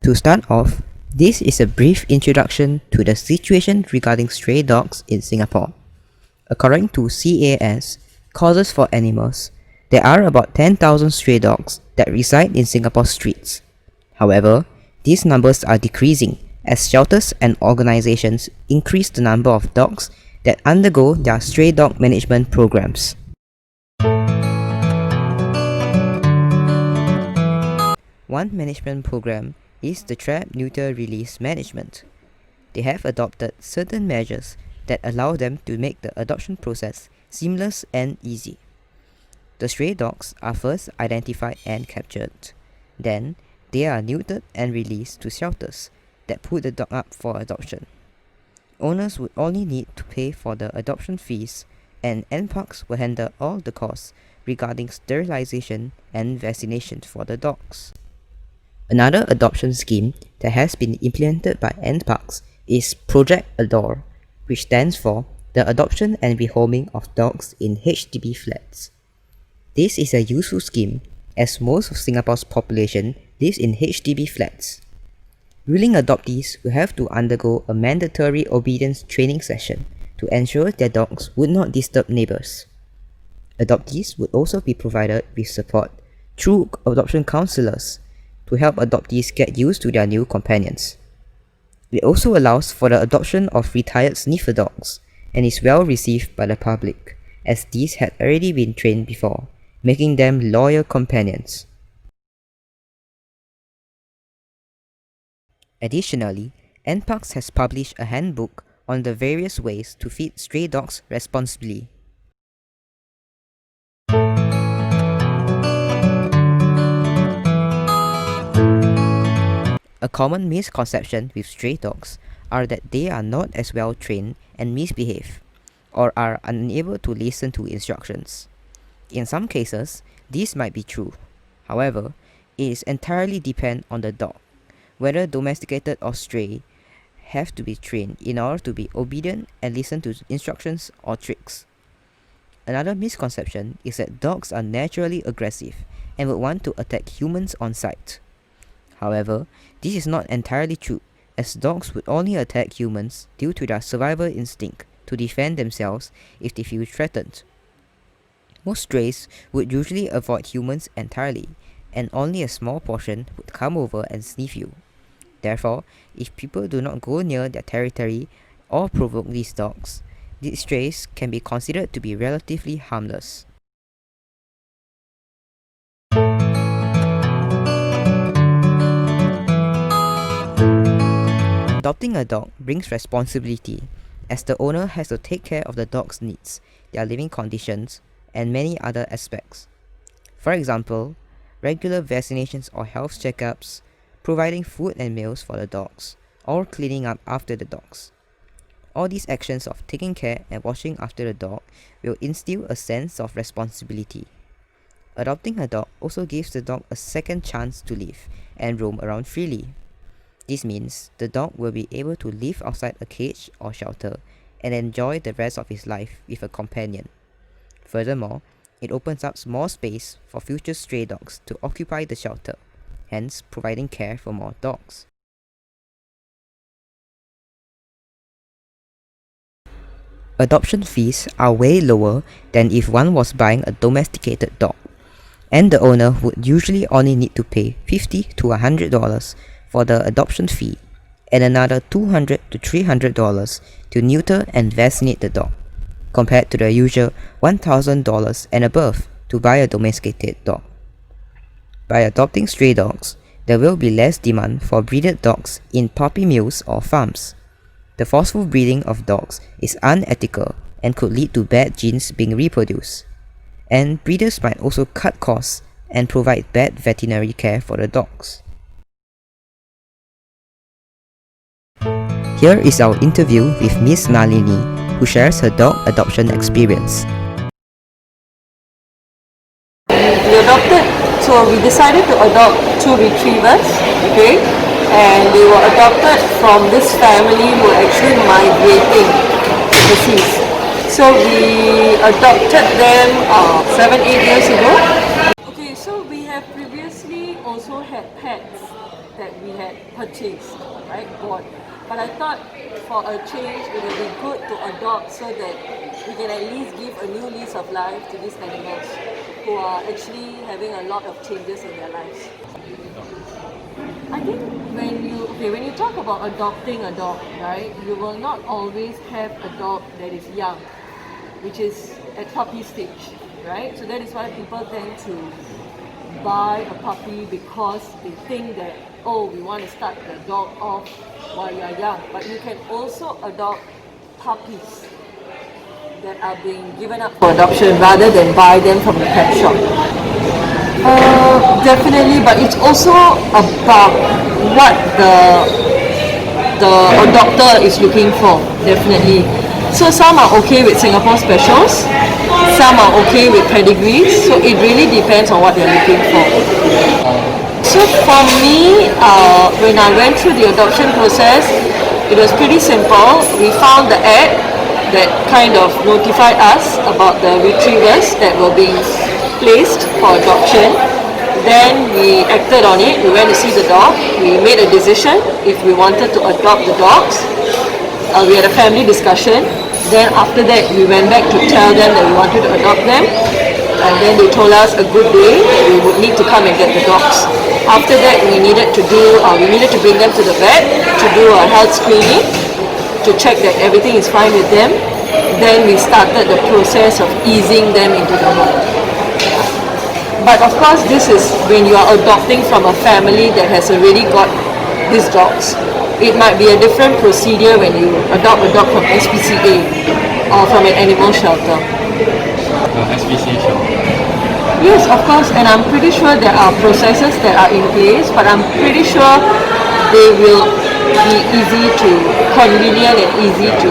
To start off, this is a brief introduction to the situation regarding stray dogs in Singapore. According to CAS, Causes for Animals, there are about 10,000 stray dogs that reside in Singapore's streets. However, these numbers are decreasing as shelters and organizations increase the number of dogs that undergo their stray dog management programs. One management program is the Trap Neuter Release Management. They have adopted certain measures that allow them to make the adoption process seamless and easy. The stray dogs are first identified and captured. Then, they are neutered and released to shelters that put the dog up for adoption. Owners would only need to pay for the adoption fees, and NParks will handle all the costs regarding sterilization and vaccination for the dogs. Another adoption scheme that has been implemented by NParks is Project Adore, which stands for the Adoption and Rehoming of Dogs in HDB Flats. This is a useful scheme as most of Singapore's population lives in HDB flats. Willing adoptees will have to undergo a mandatory obedience training session to ensure their dogs would not disturb neighbors. Adoptees would also be provided with support through adoption counselors to help adoptees get used to their new companions. It also allows for the adoption of retired sniffer dogs and is well received by the public, as these had already been trained before, making them loyal companions. Additionally, NParks has published a handbook on the various ways to feed stray dogs responsibly. A common misconception with stray dogs are that they are not as well trained and misbehave, or are unable to listen to instructions. In some cases, this might be true. However, it is entirely depend on the dog, whether domesticated or stray, have to be trained in order to be obedient and listen to instructions or tricks. Another misconception is that dogs are naturally aggressive and would want to attack humans on sight. However, this is not entirely true, as dogs would only attack humans due to their survival instinct to defend themselves if they feel threatened. Most strays would usually avoid humans entirely, and only a small portion would come over and sniff you. Therefore, if people do not go near their territory or provoke these dogs, these strays can be considered to be relatively harmless. Adopting a dog brings responsibility, as the owner has to take care of the dog's needs, their living conditions, and many other aspects. For example, regular vaccinations or health checkups, providing food and meals for the dogs, or cleaning up after the dogs. All these actions of taking care and watching after the dog will instill a sense of responsibility. Adopting a dog also gives the dog a second chance to live and roam around freely. This means the dog will be able to live outside a cage or shelter and enjoy the rest of his life with a companion. Furthermore, it opens up more space for future stray dogs to occupy the shelter, hence providing care for more dogs. Adoption fees are way lower than if one was buying a domesticated dog, and the owner would usually only need to pay $50 to $100 for the adoption fee and another $200 to $300 to neuter and vaccinate the dog, compared to the usual $1,000 and above to buy a domesticated dog. By adopting stray dogs, there will be less demand for breeded dogs in puppy mills or farms. The forceful breeding of dogs is unethical and could lead to bad genes being reproduced. And breeders might also cut costs and provide bad veterinary care for the dogs. Here is our interview with Miss Nalini, who shares her dog adoption experience. We adopted, so we decided to adopt two retrievers, okay, and they were adopted from this family who were actually migrating overseas. So we adopted them 7-8 years ago. Okay, so we have previously also had pets, that we had purchased, right, bought. But I thought for a change it would be good to adopt so that we can at least give a new lease of life to these animals who are actually having a lot of changes in their lives. I think when you talk about adopting a dog, right, you will not always have a dog that is young, which is at puppy stage, right? So that is why people tend to buy a puppy because they think that, oh, we want to start the dog off while you are young. But you can also adopt puppies that are being given up for adoption rather than buy them from the pet shop. Definitely, but it's also about what the adopter is looking for, definitely. So some are okay with Singapore specials, some are okay with pedigrees, so it really depends on what they're looking for. So for me, when I went through the adoption process, it was pretty simple. We found the ad that kind of notified us about the retrievers that were being placed for adoption. Then we acted on it. We went to see the dog. We made a decision if we wanted to adopt the dogs. We had a family discussion. Then after that, we went back to tell them that we wanted to adopt them. And then they told us a good day that we would need to come and get the dogs. After that, we needed to bring them to the vet to do a health screening to check that everything is fine with them. Then we started the process of easing them into the home. But of course, this is when you are adopting from a family that has already got these dogs. It might be a different procedure when you adopt a dog from SPCA or from an animal shelter. SPCA shelter. Yes, of course, and I'm pretty sure there are processes that are in place, but I'm pretty sure they will be convenient and easy to,